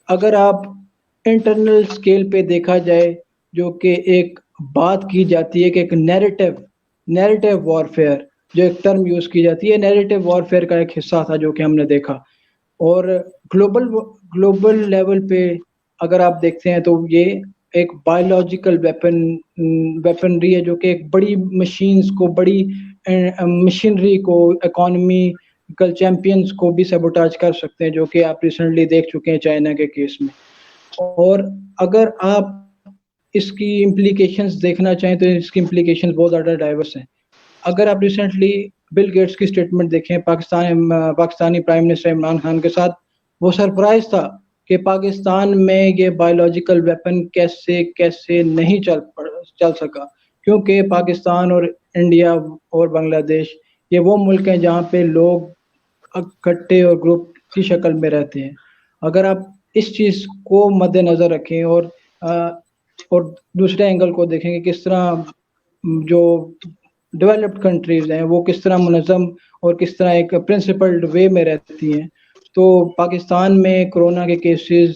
اگر آپ انٹرنل اسکیل پہ دیکھا جائے، جو کہ ایک بات کی جاتی ہے کہ ایک نیریٹو وارفیئر جو ایک ٹرم یوز کی جاتی ہے، نیریٹو وارفیئر کا ایک حصہ تھا جو کہ ہم نے دیکھا. اور گلوبل لیول پہ اگر آپ دیکھتے ہیں تو یہ ایک بایولوجیکل ویپنری ہے جو کہ ایک بڑی مشینز کو، بڑی مشینری کو، اکانومیکل چیمپئنز کو بھی سیبوٹاج کر سکتے ہیں، جو کہ آپ ریسنٹلی دیکھ چکے ہیں چائنا کے کیس میں. اور اگر آپ اس کی امپلیکیشنز دیکھنا چاہیں تو اس کی امپلیکیشنز بہت زیادہ ڈائیورس ہیں. اگر آپ ریسنٹلی بل گیٹس کی اسٹیٹمنٹ دیکھیں پاکستانی پرائم منسٹر عمران خان کے ساتھ، وہ سرپرائز تھا کہ پاکستان میں یہ بایولوجیکل ویپن کیسے نہیں چل سکا، کیونکہ پاکستان اور انڈیا اور بنگلہ دیش یہ وہ ملک ہیں جہاں پہ لوگ اکٹھے اور گروپ کی شکل میں رہتے ہیں. اگر آپ اس چیز کو مد نظر رکھیں اور دوسرے اینگل کو دیکھیں کہ کس طرح جو ڈیولپڈ کنٹریز ہیں وہ کس طرح منظم اور کس طرح ایک پرنسپلڈ وے میں رہتی ہیں، تو پاکستان میں کرونا کے کیسز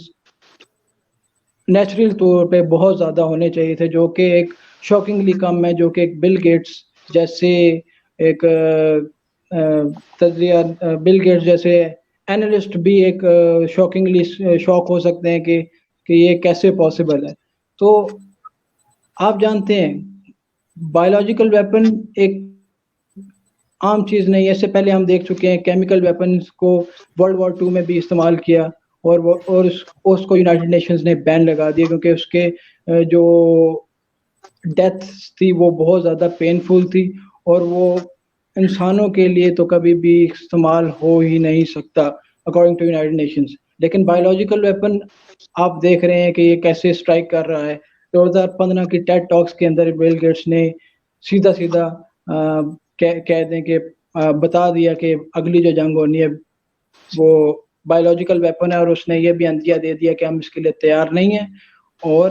نیچرل طور پہ بہت زیادہ ہونے چاہیے تھے، جو کہ ایک شاکنگلی کم ہے، جو کہ ایک بل گیٹس جیسے ایک بل گیٹس جیسے اینالسٹ بھی ایک شاکنگلی شاک ہو سکتے ہیں کہ یہ کیسے پاسبل ہے. تو آپ جانتے ہیں بایولوجیکل ویپن ایک عام چیز نہیں ہے. اس سے پہلے ہم دیکھ چکے ہیں کیمیکل ویپنز کو ورلڈ وار 2 میں بھی استعمال کیا، اور اس کو یونائٹڈ نیشنز نے بین لگا دیا کیونکہ اس کے جو ڈیتھ تھی وہ بہت زیادہ پینفل تھی اور وہ انسانوں کے لیے تو کبھی بھی استعمال ہو ہی نہیں سکتا اکارڈنگ ٹو یونائٹڈ نیشنز. لیکن بایولوجیکل ویپن آپ دیکھ رہے ہیں کہ یہ کیسے اسٹرائک کر رہا ہے. 2015 کی ٹیڈ ٹاکس کے اندر بل گیٹس نے سیدھا کہہ دیں کہ بتا دیا کہ اگلی جو جنگ ہونی ہے وہ بایولوجیکل ویپن ہے, اور اس نے یہ بھی عندیہ دے دیا کہ ہم اس کے لیے تیار نہیں ہیں اور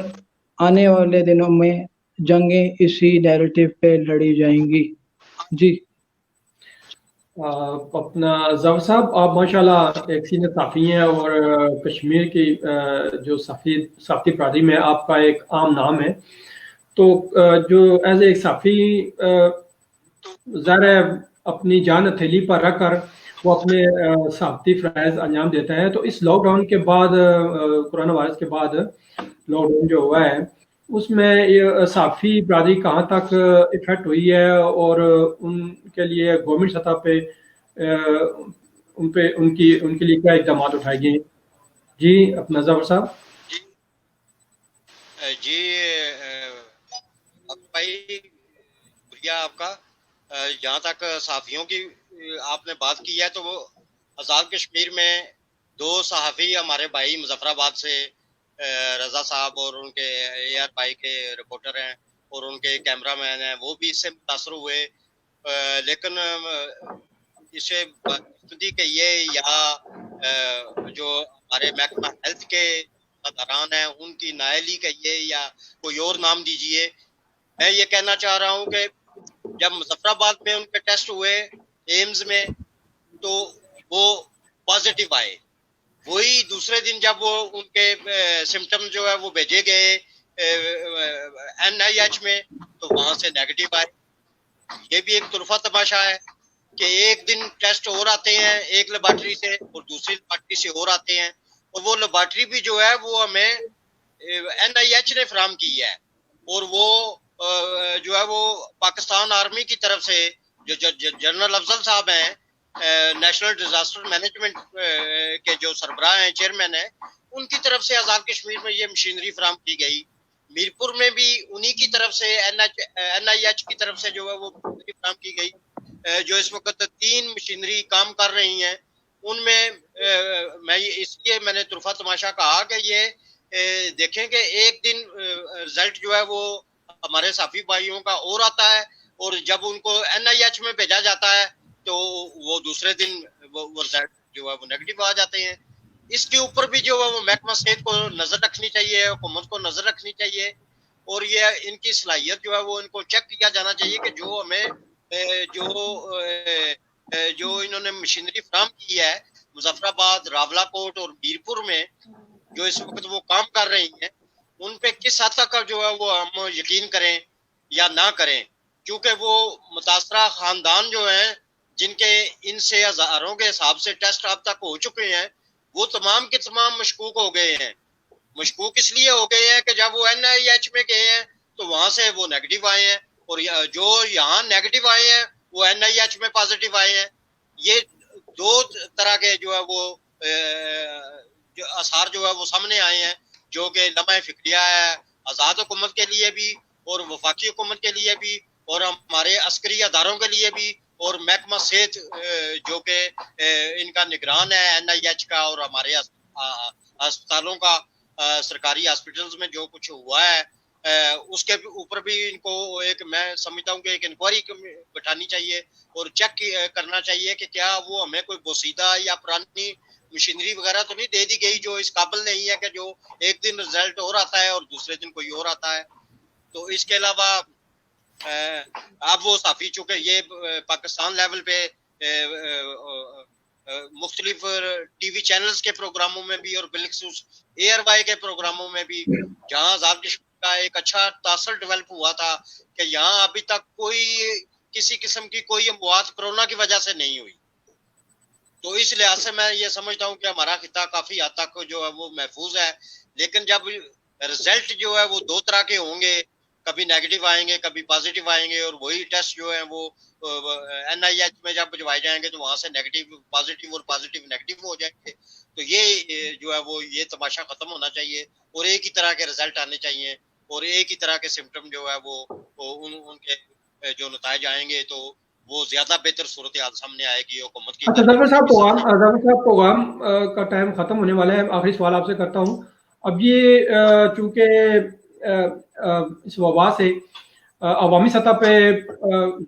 آنے والے دنوں میں جنگیں اسی نیریٹو پہ لڑی جائیں گی. جی اپنا ظفر صاحب, آپ ماشاءاللہ ایک سینئر صحافی ہیں اور کشمیر کی جو صحافتی برادری میں آپ کا ایک عام نام ہے. تو جو ایز اے ایک صحافی ظاہر ہے اپنی جان ہتھیلی پر رکھ کر وہ اپنے صحافتی فرائض انجام دیتا ہے. تو اس لاک ڈاؤن کے بعد, کورونا وائرس کے بعد لاک ڈاؤن جو ہوا ہے اس میں یہ صحافی برادری کہاں تک افیکٹ ہوئی ہے اور ان کے لیے گورنمنٹ سطح پہ ان کے لیے کیا اقدامات اٹھائے گئے؟ جی اپنا ظفر صاحب. جی بھائی شکریہ آپ کا. جہاں تک صحافیوں کی آپ نے بات کی ہے تو وہ آزاد کشمیر میں 2 صحافی ہمارے بھائی مظفر آباد سے رضا صاحب اور ان کے اے آر بھائی کے رپورٹر ہیں اور ان کے کیمرہ مین ہیں, وہ بھی اس سے متاثر ہوئے. لیکن اسے کہیے یا جو ہمارے محکمہ ہیلتھ کے اداران ہیں ان کی نااہلی کہیے یا کوئی اور نام دیجیے, میں یہ کہنا چاہ رہا ہوں کہ جب مظفر آباد میں ان کے ٹیسٹ ہوئے ایمز میں تو وہ پازیٹیو آئے, وہی دوسرے دن جب وہ ان کے سمٹم جو ہے وہ بھیجے گئے NIH میں تو وہاں سے نیگیٹو آئے. یہ بھی ایک طرفہ تماشا ہے کہ ایک دن ٹیسٹ اور آتے ہیں ایک لیبارٹری سے اور دوسری لیبارٹری سے اور آتے ہیں, اور وہ لیبارٹری بھی جو ہے وہ ہمیں NIH نے فراہم کی ہے, اور وہ جو ہے وہ پاکستان آرمی کی طرف سے جو جنرل افضل صاحب ہیں نیشنل ڈیزاسٹر مینجمنٹ کے جو سربراہ ہیں, چیئرمین ہیں, ان کی طرف سے آزاد کشمیر میں یہ مشینری فراہم کی گئی. میرپور میں بھی انہی کی طرف سے NIH کی طرف سے جو ہے وہ فراہم کی گئی. جو اس وقت 3 مشینری کام کر رہی ہیں ان میں میں اس لیے میں نے طرفہ تماشا کہا کہ یہ دیکھیں کہ ایک دن رزلٹ جو ہے وہ ہمارے صحافی بھائیوں کا اور آتا ہے اور جب ان کو NIH میں بھیجا جاتا ہے تو وہ دوسرے دن وہ رزلٹ جو ہے وہ نیگیٹو آ جاتے ہیں. اس کے اوپر بھی جو ہے وہ محکمہ صحت کو نظر رکھنی چاہیے, حکومت کو نظر رکھنی چاہیے, اور یہ ان کی صلاحیت جو ہے وہ ان کو چیک کیا جانا چاہیے کہ جو ہمیں جو انہوں نے مشینری فراہم کی ہے مظفر آباد, راولا کوٹ اور میرپور میں جو اس وقت وہ کام کر رہی ہیں ان پہ کس حد تک جو ہے وہ ہم یقین کریں یا نہ کریں, کیونکہ وہ متاثرہ خاندان جو ہیں جن کے ان سے ہزاروں کے حساب سے ٹیسٹ اب تک ہو چکے ہیں وہ تمام کے تمام مشکوک ہو گئے ہیں. مشکوک اس لیے ہو گئے ہیں کہ جب وہ NIH میں گئے ہیں تو وہاں سے وہ نیگیٹو آئے ہیں, اور جو یہاں نیگیٹو آئے ہیں وہ NIH میں پازیٹیو آئے ہیں. یہ 2 طرح کے جو ہے وہ جو آثار جو ہے وہ سامنے آئے ہیں جو کہ لمحہ فکریہ ہے آزاد حکومت کے لیے بھی اور وفاقی حکومت کے لیے بھی اور ہمارے عسکری اداروں کے لیے بھی اور محکمہ صحت جو کہ ان کا نگران ہے NIH کا اور ہمارے ہسپتالوں کا, سرکاری ہاسپٹلز میں جو کچھ ہوا ہے اس کے اوپر بھی ان کو ایک میں سمجھتا ہوں کہ ایک انکوائری بٹھانی چاہیے اور چیک کرنا چاہیے کہ کیا وہ ہمیں کوئی بوسیدہ یا پرانی مشینری وغیرہ تو نہیں دے دی گئی جو اس قابل نہیں ہے کہ جو ایک دن رزلٹ اور آتا ہے اور دوسرے دن کوئی اور آتا ہے. تو اس کے علاوہ اب وہ صحافی چونکہ یہ پاکستان لیول پہ مختلف ٹی وی چینلز کے پروگراموں میں بھی اور بالخصوص ARY کے پروگراموں میں بھی جہاں آزاد کشمیر کا ایک اچھا تاثر ڈیولپ ہوا تھا کہ یہاں ابھی تک کوئی کسی قسم کی کوئی اموات کورونا کی وجہ سے نہیں ہوئی. تو اس لحاظ سے میں یہ سمجھتا ہوں کہ ہمارا خطہ کافی حد تک جو ہے وہ محفوظ ہے. لیکن جب رزلٹ جو ہے وہ 2 طرح کے ہوں گے, کبھی نیگیٹو آئیں گے کبھی پازیٹیو آئیں گے, اور وہی ٹیسٹ جو ہیں وہ NIH میں جب بھجوائے جائیں گے تو وہاں سے نیگیٹو پازیٹیو اور پازیٹیو نیگیٹو ہو جائیں گے. تو یہ جو ہے وہ یہ تماشا ختم ہونا چاہیے اور ایک ہی طرح کے رزلٹ آنے چاہیے اور ایک ہی طرح کے سمٹم جو ہے وہ ان کے جو نتائج آئیں گے تو وہ زیادہ بہتر صورتحال سامنے آئے گی حکومت کی. اچھا ظفر صاحب پروگرام کا ٹائم ختم ہونے والا ہے. آخری سوال آپ سے کرتا ہوں. اب یہ چونکہ اس وبا سے عوامی سطح پہ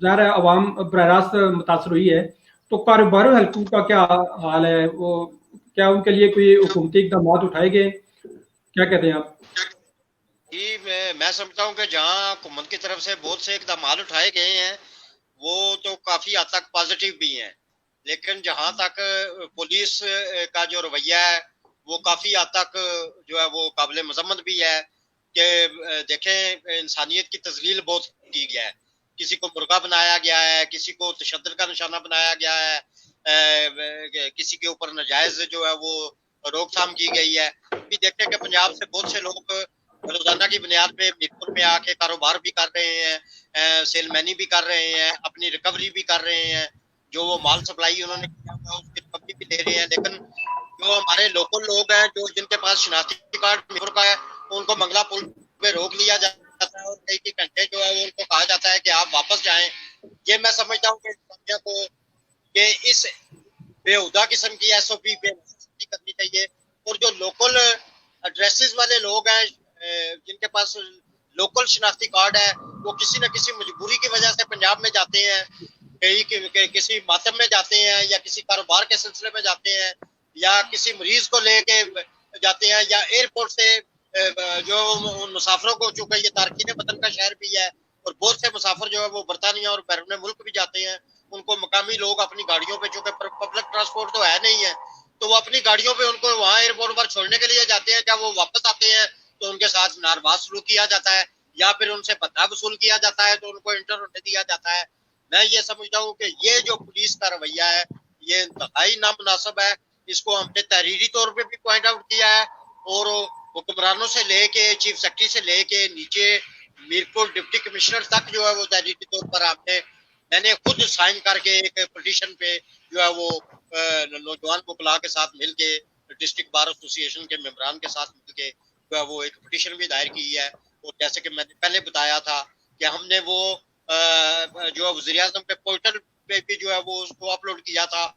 ظاہر ہے عوام براہ راست متاثر ہوئی ہے, تو کاروباری حلقوں کا کیا حال ہے؟ وہ کیا ان کے لیے کوئی حکومتی اقدامات اٹھائے گئے؟ کیا کہتے ہیں آپ؟ جی میں سمجھتا ہوں کہ جہاں حکومت کی طرف سے بہت سے اقدامات اٹھائے گئے ہیں وہ تو کافی حد تک پازیٹیو بھی ہیں, لیکن جہاں تک پولیس کا جو رویہ ہے وہ کافی حد تک جو ہے وہ قابل مذمت بھی ہے کہ دیکھیں انسانیت کی تذلیل بہت کی گیا ہے. کسی کو مرغا بنایا گیا ہے, کسی کو تشدد کا نشانہ بنایا گیا ہے, کسی کے اوپر ناجائز جو ہے وہ روک تھام کی گئی ہے. بھی دیکھیں کہ پنجاب سے بہت سے لوگ روزانہ کی بنیاد پہ میرپور میں آ کے کاروبار بھی کر رہے ہیں, سیل مینی بھی کر رہے ہیں, اپنی ریکوری بھی کر رہے ہیں, جو وہ مال سپلائی انہوں نے کیا ہوا اس کی ریکوری بھی لے رہے ہیں. لیکن جو ہمارے لوکل لوگ ہیں جو جن کے پاس شناختی کارڈ میرپور کا ہے ان کو منگلا پل پہ روک لیا جاتا ہے اور کئی گھنٹے جو ہے وہ ان کو کہا جاتا ہے کہ آپ واپس جائیں. یہ میں سمجھتا ہوں کہ کو کہ اس بےہودہ قسم کی SOP پہ کرنی چاہیے. اور جو لوکل ایڈریسز والے لوگ ہیں جن کے پاس لوکل شناختی کارڈ ہے وہ کسی نہ کسی مجبوری کی وجہ سے پنجاب میں جاتے ہیں, کہیں کسی ماتم میں جاتے ہیں یا کسی کاروبار کے سلسلے میں جاتے ہیں یا کسی مریض کو لے کے جاتے ہیں یا ایئرپورٹ سے جو ان مسافروں کو, چونکہ یہ تارکین وطن کا شہر بھی ہے اور بہت سے مسافر جو ہے وہ برطانیہ اور بیرون ملک بھی جاتے ہیں, ان کو مقامی لوگ اپنی گاڑیوں پہ, چونکہ پبلک ٹرانسپورٹ تو ہے نہیں ہے تو وہ اپنی گاڑیوں پہ ان کو وہاں ایئرپورٹ پر چھوڑنے کے لیے جاتے ہیں. جب وہ واپس آتے ہیں تو ان کے ساتھ ناروا سلوک کیا جاتا ہے یا پھر ان سے بھتہ وصول کیا جاتا ہے تو ان کو انٹر ہونے دیا جاتا ہے. میں یہ سمجھتا ہوں کہ یہ جو پولیس کا رویہ ہے یہ انتہائی نامناسب ہے. اس کو ہم نے تحریری طور پہ بھی پوائنٹ آؤٹ کیا ہے اور حکمرانوں سے لے کے چیف سیکرٹری سے لے کے نیچے میرپور ڈپٹی کمشنر تک جو ہے وہ تحریری طور پر میں نے خود سائن کر کے ایک پٹیشن پہ جو ہے وہ نوجوان وکلاء کے ساتھ مل کے ڈسٹرکٹ بار ایسوسی ایشن کے ممبران کے ساتھ مل کے جو ہے وہ ایک پٹیشن بھی دائر کی ہے. اور جیسے کہ میں نے پہلے بتایا تھا کہ ہم نے وہ جو ہے وزیر اعظم کے پورٹل پہ بھی جو ہے وہ اس کو اپلوڈ کیا تھا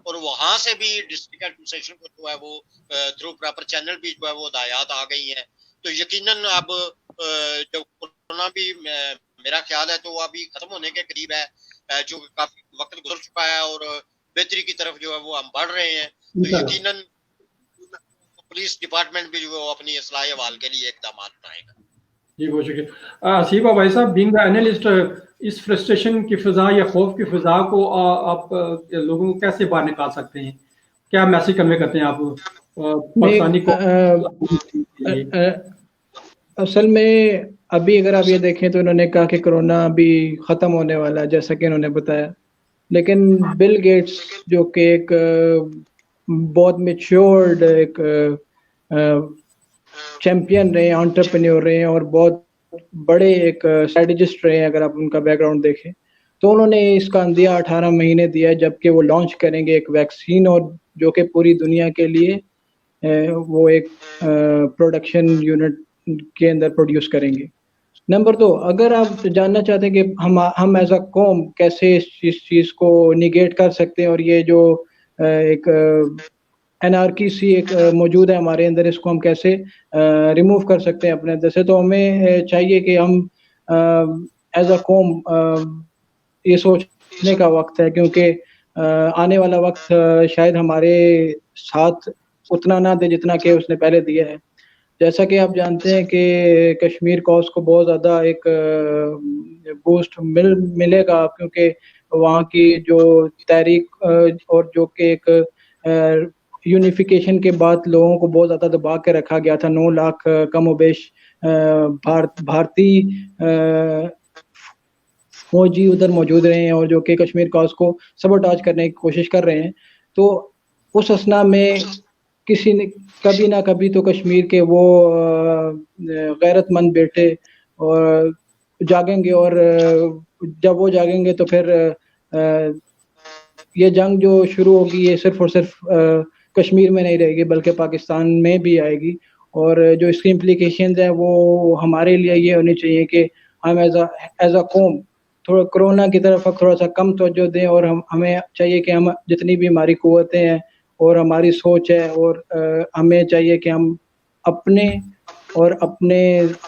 اور وہاں سے بھی ڈسٹرکٹ ایڈمنسٹریشن کو جو ہے وہ تھرو پراپر چینل بھی جو ہے وہ ہدایات آ گئی ہیں. تو یقیناً اب جو کورونا بھی میرا خیال ہے تو وہ ابھی ختم ہونے کے قریب ہے, جو کافی وقت گزر چکا ہے اور بہتری کی طرف جو ہے وہ ہم بڑھ رہے ہیں. تو یقیناً پولیس ڈپارٹمنٹ بھی جو ہے اپنی اصلاح احوال کے لیے اقدامات اٹھائے گا. جی بہت شکریہ. حسیبہ بھائی صاحب, بینگ اینالسٹ, اس فرسٹریشن کی فضا یا خوف کی فضا کو آپ لوگوں کو کیسے باہر نکال سکتے ہیں؟ کیا میسج کنوے کرتے ہیں آپ پاکستانی کو؟ اصل میں ابھی اگر آپ یہ دیکھیں تو انہوں نے کہا کہ کرونا ابھی ختم ہونے والا ہے جیسا کہ انہوں نے بتایا, لیکن بل گیٹس جو کہ ایک بہت میچورڈ ایک چیمپئن رہے ہیں, انٹرپرینیور رہے ہیں اور بہت بڑے ایک اسٹریٹجسٹ رہے ہیں, اگر آپ ان کا بیک گراؤنڈ دیکھیں تو انہوں نے اس کا اندیا 18 مہینے دیا جبکہ وہ لانچ کریں گے ایک ویکسین اور جو کہ پوری دنیا کے لیے وہ ایک پروڈکشن یونٹ کے اندر پروڈیوس کریں گے. نمبر 2, اگر آپ جاننا چاہتے ہیں کہ ہم ایز اے قوم کیسے اس چیز کو نیگیٹ کر سکتے ہیں اور یہ جو ایک انارکی سی ایک موجود ہے ہمارے اندر, اس کو ہم کیسے ریموو کر سکتے ہیں اپنے اندر سے, تو ہمیں چاہیے کہ ہم ایز اے قوم یہ سوچنے کا وقت ہے, کیونکہ آنے والا وقت شاید ہمارے ساتھ اتنا نہ دے جتنا کہ اس نے پہلے دیا ہے. جیسا کہ آپ جانتے ہیں کہ کشمیر کاز کو بہت زیادہ ایک بوسٹ ملے گا, کیونکہ وہاں کی جو تحریک اور جو کہ ایک یونیفیکیشن کے بعد لوگوں کو بہت زیادہ دبا کے رکھا گیا تھا. 9 لاکھ کم و بیش بھارتی فوجی ادھر موجود رہے ہیں اور جو کہ کشمیر کاز کو سبوٹاج کرنے کی کوشش کر رہے ہیں. تو اس اسنا میں کسی نے کبھی نہ کبھی تو کشمیر کے وہ غیرت مند بیٹے اور جاگیں گے اور جب وہ جاگیں گے تو پھر یہ جنگ جو شروع ہوگی یہ صرف اور صرف کشمیر میں نہیں رہے گی بلکہ پاکستان میں بھی آئے گی، اور جو اس کی امپلیکیشنز ہیں وہ ہمارے لیے یہ ہونی چاہیے کہ ہم ایز اے قوم تھوڑا کرونا کی طرف تھوڑا سا کم توجہ دیں، اور ہمیں چاہیے کہ ہم جتنی بھی ہماری قوتیں ہیں اور ہماری سوچ ہے، اور ہمیں چاہیے کہ ہم اپنے اور اپنے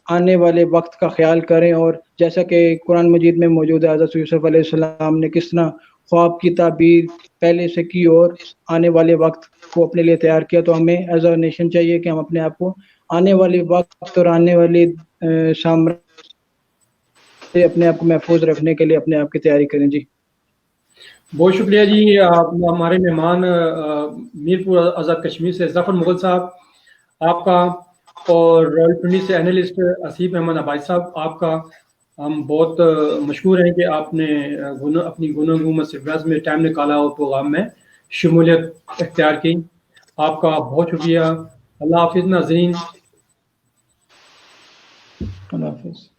آنے والے وقت کا خیال کریں، اور جیسا کہ قرآن مجید میں موجود ہے حضرت یوسف علیہ السلام نے کس طرح خواب کی تعبیر پہلے سے کی اور آنے والے وقت کو اپنے لیے تیار کیا، تو ہمیں ایز اے نیشن چاہیے کہ ہم اپنے آپ کو آنے والے وقت اور آنے والی سامراج سے اپنے آپ کو محفوظ رکھنے کے لیے اپنے آپ کی تیاری کریں۔ جی بہت شکریہ جی، ہمارے مہمان میرپور آزاد کشمیر سے ظفر مغل صاحب آپ کا، اور رائل پنڈی سے اینالسٹ اسیف احمد عباسی صاحب آپ کا، ہم بہت مشکور ہیں کہ آپ نے اپنی گفتگو میں سرفراز میں ٹائم نکالا اور پروگرام میں شمولیت اختیار کی، آپ کا بہت شکریہ۔ اللہ حافظ ناظرین۔ اللہ حافظ۔